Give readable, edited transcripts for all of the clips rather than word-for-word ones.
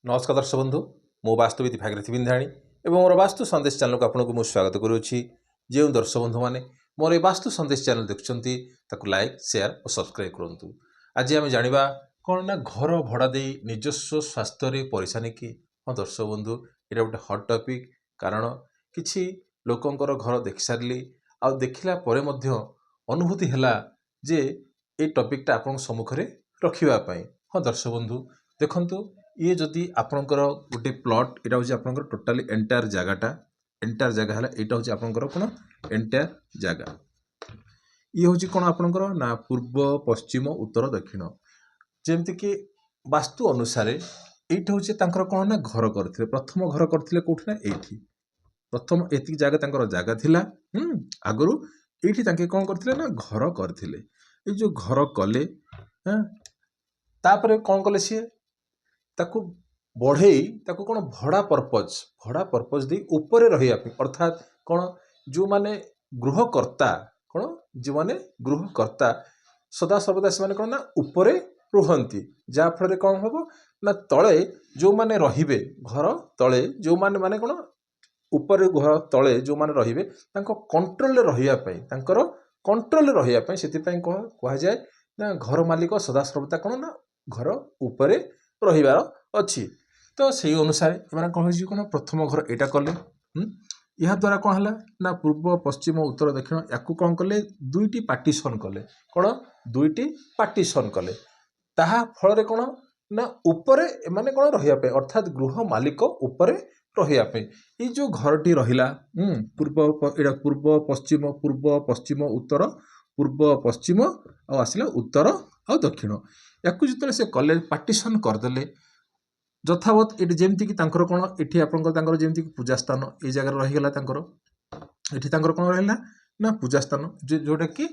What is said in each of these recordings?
नमस्कार दर्शक बंधु मो वास्तुविद भागीरथी बिंधाणी एवं मोर वास्तु संदेश चैनल को आपको मुझे स्वागत करुच्ची। जो दर्शक बंधु मैंने मोर ये वास्तु संदेश चैनल देखुं लाइक शेयर और सब्सक्राइब करूँ। आज आम जाना कौन ना घर भड़ा दे निजस्व स्वास्थ्य परेशानी कि हाँ दर्शक बंधु ये गोटे हट टॉपिक कारण किसी लोकंर घर देख सारी आ देखला अनुभूति है जे ये टॉपिकटा आपण सम्मुखें रखापी। हाँ दर्शक बंधु देखंतु ये जदि आपणकर गोटे प्लॉट यहाँ हूँ आप टोटाली एंटायर जगटा एंटायर जगह है यहाँ हूँ आपंकर कौन एंटायर जगह ये हूँ कौन आपणकर ना पूर्व पश्चिम उत्तर दक्षिण जमतीक वास्तु अनुसार ये हूँ कौन ना घर करते प्रथम घर करते कौटी ना ये प्रथम एति जगह जगह थिला आगु ये कौन करते ना घर करते ये जो घर कले तापर कौन कले सी ताकू बढ़ई ताकू कौन भड़ा पर्पज दे ऊपर रहिया अर्थात कौन जो माने गृहकर्ता कौन जो माने गृहकर्ता सदा सर्वदा से माने कौन ना ऊपर रुहंती जहाँ फल कौन हम ना तले जो माने रहिबे घर तले जो माने माने कौन ऊपर घर तले जो माने रहिबे तांको कंट्रोल रहिया पई तांकर कंट्रोल रहिया पई सेति पई कहा जाए ना घर मालिक सदा सर्वदा कौन ना घर ऊपर रहिबार अच्छी। तो से अनुसार एम कौन कौन प्रथम घर यहाँ कले या द्वारा कौन है ना पूर्व पश्चिम उत्तर दक्षिण या कौन कले दुईटी पार्टीशन कले कौन दुईटी पार्टीशन कले ताहा फल कौन ना उपरे एमाने कौन रहिया अर्थात गृह मालिक उपरे रहिया ये जो घरटी रहिला पूर्व पश्चिम उत्तर पूर्व पश्चिम आसला उत्तर आ दक्षिण या जो से कले पार्टीशन करदे यथावत ये जमीक कौन ये आपंकर जमीक पूजा स्थान ये जगह रहीगला ये कौन रहा ना पूजा स्थान जोटा कि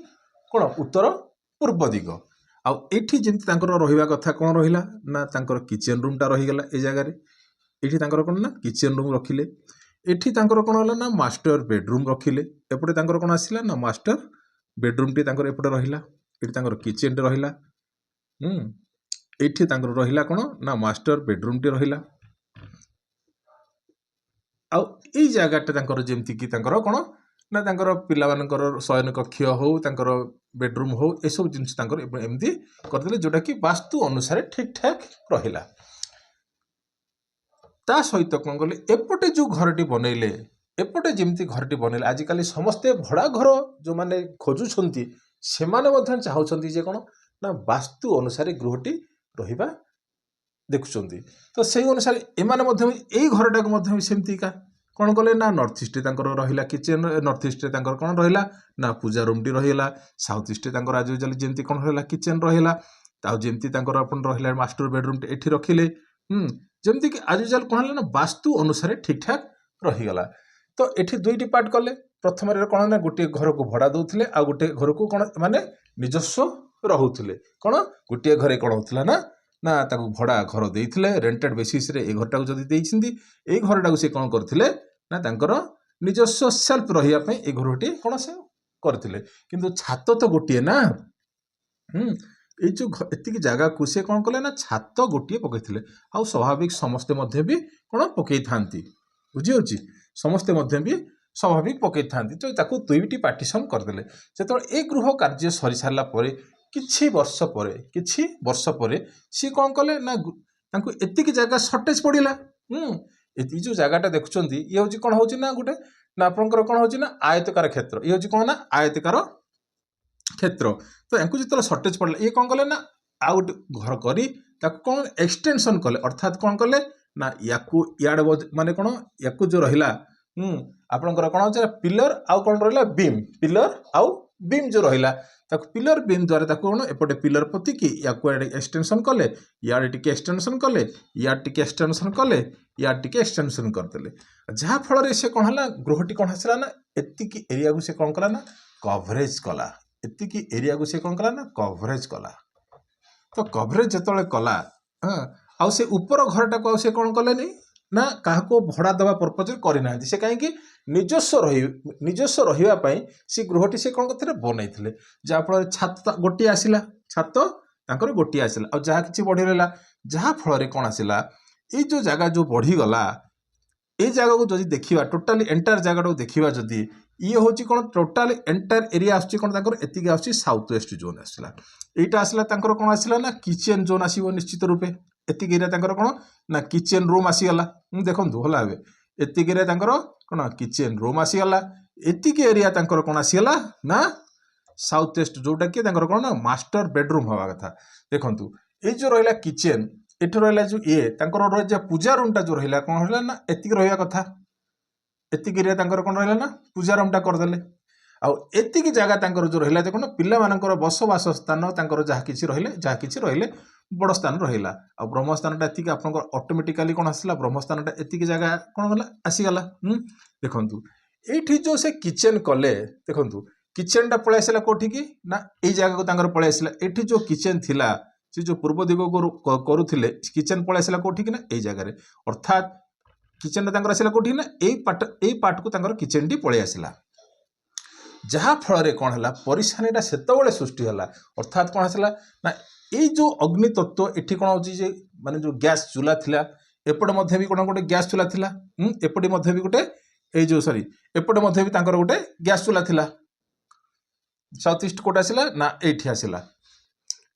कौन उत्तर पूर्व दिग आठी जमी रहा कथा कौन रहा ना किचेन रूमटा रहीगला ये जगार ये कौन ना किचेन रूम रखिले एठी कौन है ना मास्टर बेडरूम रखिले एपटे कौन आसला ना मास्टर बेडरूम टी एपटे रहा ये किचेन टे रहा एठी रहिला कौन ना मास्टर बेडरूम टी रहिला आई जगटा जमती कि कौन ना पिला शयन कक्ष हो बेडरूम हो यह सब जिनस एमती करदे जोटा कि वास्तु अनुसार ठीक ठाक रहिला। ता सहित कौन कले एपटे जो घरटी बनइले एपटे जमती घरटी बनइले आजिकल समस्ते भड़ा घर जो माने खोजुछंती से माने चाहूँगी जे कौन ना वास्तु अनुसार गृहटी रहिबा देखुंत तो से अनुसार एमाने यही घरटा सेमती का कौन कले ना नॉर्थ ईस्ट रहा किचेन नॉर्थ ईस्ट कौन रहा ना पूजा रूम टी रहीगला साउथ ईस्ट आज जमी कौन रहा किचेन रहा जमी रहा मास्टर बेडरूम टी एठी रखिले जमती कि आज यूजुअल कौन है ना वास्तु अनुसार ठीक ठाक रहीगला। तो ये दुईटी पार्ट कले प्रथम कौन ना गोटे घर को भड़ा दौले आ गोटे घर को कौन माने निजस्व रोले कौन गोटे घरे कौन होता ना ना ताकू भड़ा घर देते रेंटेड बेसीस रे ए घरटा जदि ये घरटा से कौन करते ना तांकर निजस्व सेल्फ रही ए घरटी कौन से करते किंतु छात तो गोटे ना ये जो एति जगह को से कौन कले ना छात गोटे पकईले आ स्वाभाविक समस्ते भी कौन पकई था बुझी समस्ते भी स्वाभाविक पकई था तो दुईटी पार्टीशन करदे जो ए गृह कार्य सरी सारापर किछि वर्ष पर सी कौन कले ना एतिक जगह सर्टेज पड़ा ये जो जगहटा देखुं ये हूँ कौन हो ना गोटे ना आपंकर कौन हो ना आयतकार क्षेत्र ये हूँ कौन ना आयतकार क्षेत्र तो या जो सर्टेज पड़ा ये कौन कले ना आउ घर करी कौन एक्सटेंशन कले अर्थात कौन कले ना या माने कौन या जो रहा आपंकर कौन हो पिलर आउ कौन रहा बीम पिलर आउ बीम जो रहा पिलर बीम द्वारा कौन एपटे पिलर पोतिकी या एक्सटेंशन कले यार टी एक्सटेंशन कले यार टी एक्सटेंशन कले यार टी एक्सटेंशन करदे जहाँ फल से कौन है गृहटी कौन आसला ना एतिक एरिया को से कौन कला ना कवरेज कला एतिक एरिया को से कौन कला ना कवरेज कला। तो कवरेज जो कला हाँ से ऊपर घरटा को से कौन कले ना क्या भड़ा दवा पर्पज करना से कहीं निजस्व रही सी गृहटी से कौन करते बनई जहाँफल छात गोटे आसला छात गोटे आसला आ जहाँ कि बढ़ी रहा जहाँ फल कौन आसला ये जो जगह जो बढ़ीगला ये जगह को जब देखा टोटाली एंटायर जगह देखा जदि ये हूँ कौन टोटाली एंटायर एरिया आस एतिक आस साउथ वेस्ट जोन आसला यहाँ आसला कौन आसला ना किचेन जोन आसो निश्चित रूपे एतिक एरिया कौन ना किचेन रूम आसीगला देखो भल भाव एतिक एरिया कौन किचेन रूम आसीगला एतिक एरिया कौन आसीगला ना साउथ वेस्ट जोटा कि कौन ना मास्टर बेडरूम हवा कथा देखु ये जो रहा किचेन एठ रहा जो ये रही पूजा रूम टा जो रहा कौन है ना एतिक रहा कथा एतिक एरिया कौन रहा ना पूजा रूम टा करदे आतिक जगह जो रहा देखो पिला बसवास स्थान जहाँ किसी रही बड़ स्थान रहा आ ब्रह्मस्थान एतिक आप ऑटोमेटिकली कौन आसला ब्रह्मस्थान एतिक जगह कौन गला आसीगला देखु ये जो से किचेन कले देखु किचेन टा पलि आसला कौटी की ना ये जगह को पलि आसला ये जो किचेन थिला से जो पूर्व दिग को करुले किचेन पलि आसला कौटी की ना ये जगह अर्थात किचेन आसला कौटी ना यही पार्ट को किचेन टी पलि आसला जहाँ फल कौन है परिशानीटा से सृष्टि है अर्थात कौन आसला ना ये जो अग्नि तत्व ये कौन हो माने जो गैस चूल्हा थिला एपटे भी कौन गोटे गैस चूल्हा थिला एपटे भी गोटे ये जो सॉरी एपटे भी गोटे गैस चूल्हा थिला साउथ ईस्ट कोट आसला ना ये आसला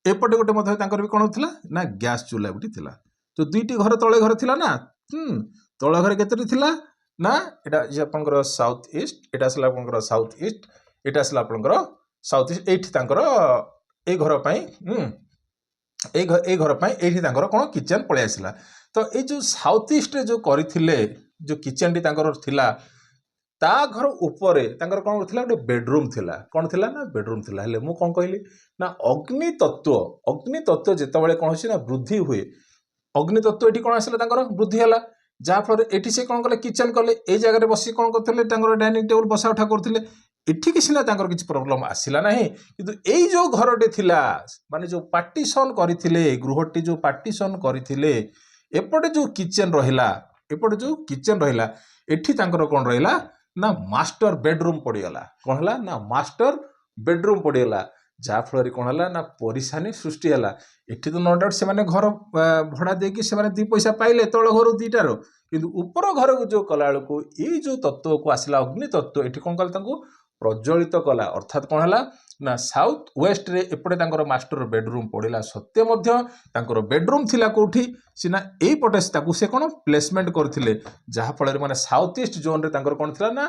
एपटे गोटे भी कौन होता ना गैस चूल्हा गोटे थिला तो दुईटी घर तले घर थिला ना तल घर के ना यहाँ साउथ ईस्ट यहाँ आसला आप साउथ ईस्ट यहाँ आसला आप साउथ ईस्ट ये घर ये घर ये कौन किचेन पलि आसला तो ये जो साउथ ईस्ट जो करथिले जो किचेन टी थिला ता घर उपरे कौन थिला गोटे बेडरूम थिला कौन थिला ना बेडरूम थिला हेले मु कौन कहली ना अग्नि तत्व जितेबाला कौन हो ना वृद्धि हुए अग्नि तत्व ये कौन आसला वृद्धि है जहाँफल ये से कौन कले किचेन कले ये जगह बस कौन करते डाइनिंग टेबल बसा उठा करते एठिकी सीना किसी प्रोब्लेम आसला ना किंतु यही जो घरटे थिला माने जो पार्टीशन करथिले गृहटी जो पार्टीशन करथिले एपटे जो किचेन रहिला एपटे जो किचेन रहिला एठी कौन रहिला ना मास्टर बेडरूम पड़ीगला कौन है ना मास्टर बेडरूम पड़ीगला जहाँफल कौन है ना परिशानी सृष्टि है एठी तो नो डाउट से घर भड़ा देकी से दी पैसा पाइले तल घर दीटार किंतु ऊपर घर को जो कला को ये जो तत्व को आसला अग्नि तत्व ये कौन कला प्रज्वलित कला अर्थात कौन है ना साउथ वेस्ट रे एपटे मास्टर बेडरूम पड़ेगा सत्य बेडरूम थिला कोठी सीना यही पटे से कौन प्लेसमेंट करथिले जहाँफल माने साउथ ईस्ट जोन रे कौन थिला ना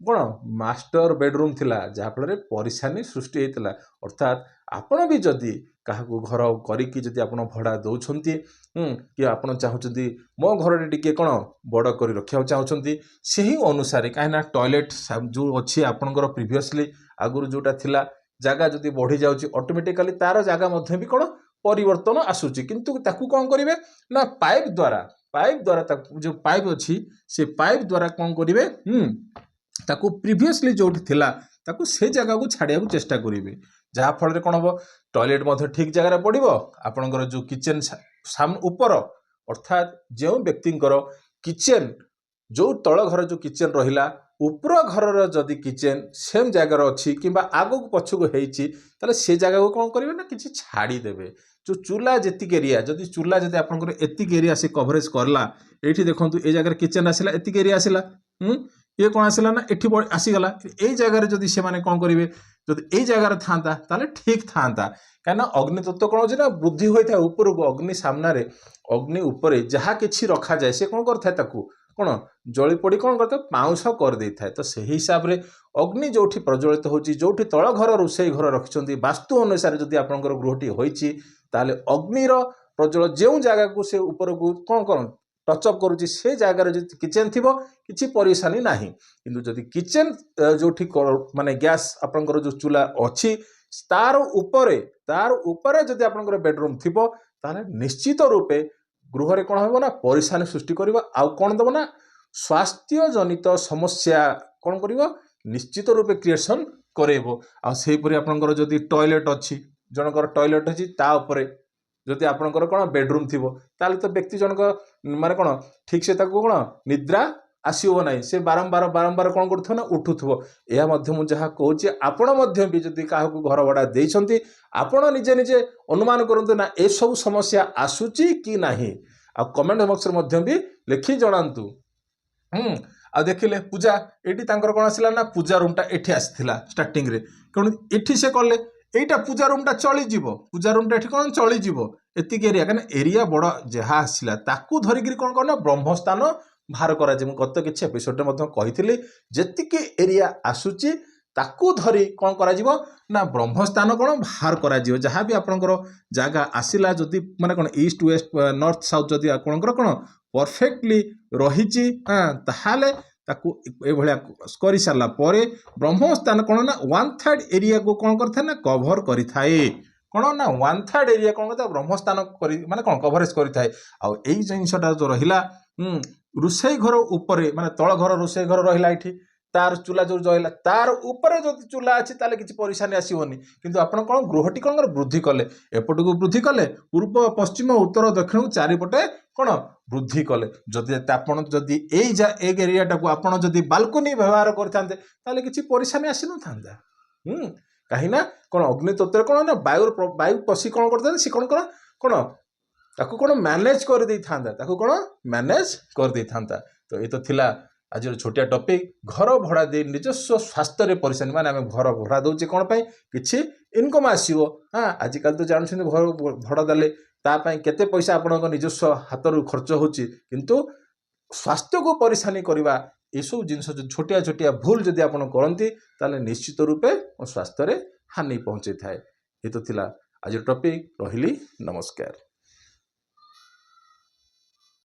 कौन मास्टर बेडरूम थिला जहाँफल परिशानी सृष्टि होता अर्थात आपण भी जदि क्या घर करिकी जदि आप भड़ा दौरान कि आप चाहते मो घर टे कौन बड़ कर रखा चाहते से ही अनुसार कहीं टॉयलेट जो अच्छी आपंकर प्रिवियसली आगुरी जोटा थिला जगह जदि बढ़ी जाऊँगी ऑटोमेटिकली तार जगह भी कौन परिवर्तन आसूची किंतु ताकू कौन करेंगे ना पाइप द्वारा जो पाइप अच्छी से पाइप द्वारा कौन करेंगे ताकू प्रिवियसली जो थिला ताकू से जगह को छाड़िया को चेष्टा करेंगे जहाँफल कौन हम टॉयलेट ठीक जगह पड़ो आपंकर जो किचेन ऊपर अर्थात जो व्यक्तिंकर किचेन जो तल घर जो किचेन रहिला ऊपर घर जदि किचेन सेम जगार अच्छी कि आग को पछक हो से जगह को कौन करेंगे ना कि छाड़देवे जो चूल्हा जी एरिया जदि चूल्हा जब आप एतिक एरिया से कभरेज करला ये देखो ये जगह किचेन आसला एतिक एरिया आसला ये कौन आसला ना ये आसीगला ये जगह जदि से कौन करेंगे जब ये जगार था ठीक था कहीं अग्नि तत्व कौन हो वृद्धि होता है ऊपर को अग्नि सामने अग्नि उपर जहाँ कि रखा जाए से कौन करता है कौन जली पड़ी कौन करता पाउंस कर दे था तो से हिसाब से अग्नि जो प्रज्वलित होती जो तल घर रोषे घर रखिंट वास्तु अनुसार जदि आप गृहटी होती अग्निर प्रज्वल जो जगह को से ऊपर को कौन कौन टचअप करुच्ची से जगार जो किचेन थी किसी परेशानी ना कि जदि किचेन जो माने गैस आपंकर जो चूल्हा अच्छी तार ऊपर जदि आपंकर बेडरूम थी निश्चित रूपे गृह कौन हम ना परेशानी सृष्टि कर कौन दब ना स्वास्थ्य जनित समस्या कौन कर निश्चित रूपे क्रिएसन करेबो आहीपरी आपंकर जदि टॉयलेट अच्छी जनकर टॉयलेट अच्छी ताऊपर जदि आपंकर कौन बेडरूम थी तो व्यक्ति जनक माने कौन ठीक से कौन निद्रा आसो ना से बारंबार कौन कर उठुव यह मुझे कहूँ आपण भी जदि क्या घर भड़ा देते आपण निजे निजे अनुमान करूँ ना ये सब समस्या आसूची कि नहीं आ कमेंट बॉक्स भी लिखि जणांतु। आ देखिले पूजा एटी तांकर कोन आसिला ना पूजा रूमटा एठी आसिथिला स्टार्टिंग रे कोन एठी से कले एटा पूजा रूमटा चली जीवो पूजा रूमटा एठी कोन चली जीवो एतिक एरिया कने एरिया बड़ जहा आसिला ताकू धरिगिरी कोन करना ब्रह्मस्थान बाहर करा जे गत किछि एपिसोड रे मधन कहिथिली जेतिके एरिया आसुची ताकू धरी कौन करा जीवो ना ब्रह्मस्थान कौन बाहर करा जीवो जहाँ भी आपनकर जागा आसिला जदि माने कौन ईस्ट वेस्ट नॉर्थ साउथ जदि आपनकर कौन परफेक्टली रहिची ताहाले ताकू ए भलिया करि सारला परे ब्रह्मस्थान कौन ना 1/3 एरिया को कौन करथे ना कवर करि थाए कौन ना 1/3 एरिया कौन करता ब्रह्मस्थान करि माने कौन कवरेज करि थाए आ एई जिनसटा जो रहिला रुसेई घर ऊपर माने तळ घर रुसेई घर रहिला एठी तार चूला जो रहा तार ऊपर जो चूला अच्छी ताले किसी परेशानी आसोनी किंतु आपन कौन गृहटी कौन वृद्धि कले एपट को वृद्धि कले पूर्व पश्चिम उत्तर दक्षिण को चारिपटे कौन वृद्धि कले जदि आपन जदि ए एरिया को आपन जदि बालकोनी व्यवहार करते ताले किसी परेशानी आसी न था कहीं ना कौन अग्नि तत्व कौन ना वायु पशी कौन करते सी कौन कौन कौन ताकू कौन मैनेज कर दे था ताकू कौन मैनेज कर दे था तो ये तो थिला आज छोटिया टॉपिक घर भड़ा दे निजस्व स्वास्थ्य रे परेशानी माने आम घर भड़ा दौचे कौन पाई किछि इनकम आसीबो हाँ आजिकल तो जानछन घर भड़ा देले तापाई केते पैसा आपन निजस्व हाथ रु खर्च होची किंतु स्वास्थ्य को परेशानी करवा एसो जिनस छोटिया छोटिया भूल जदि आपन करंती ताले निश्चित रूपे स्वास्थ्य रे हानि पहुंचे थाए। ये तो थिला आज टॉपिक रहिली नमस्कार।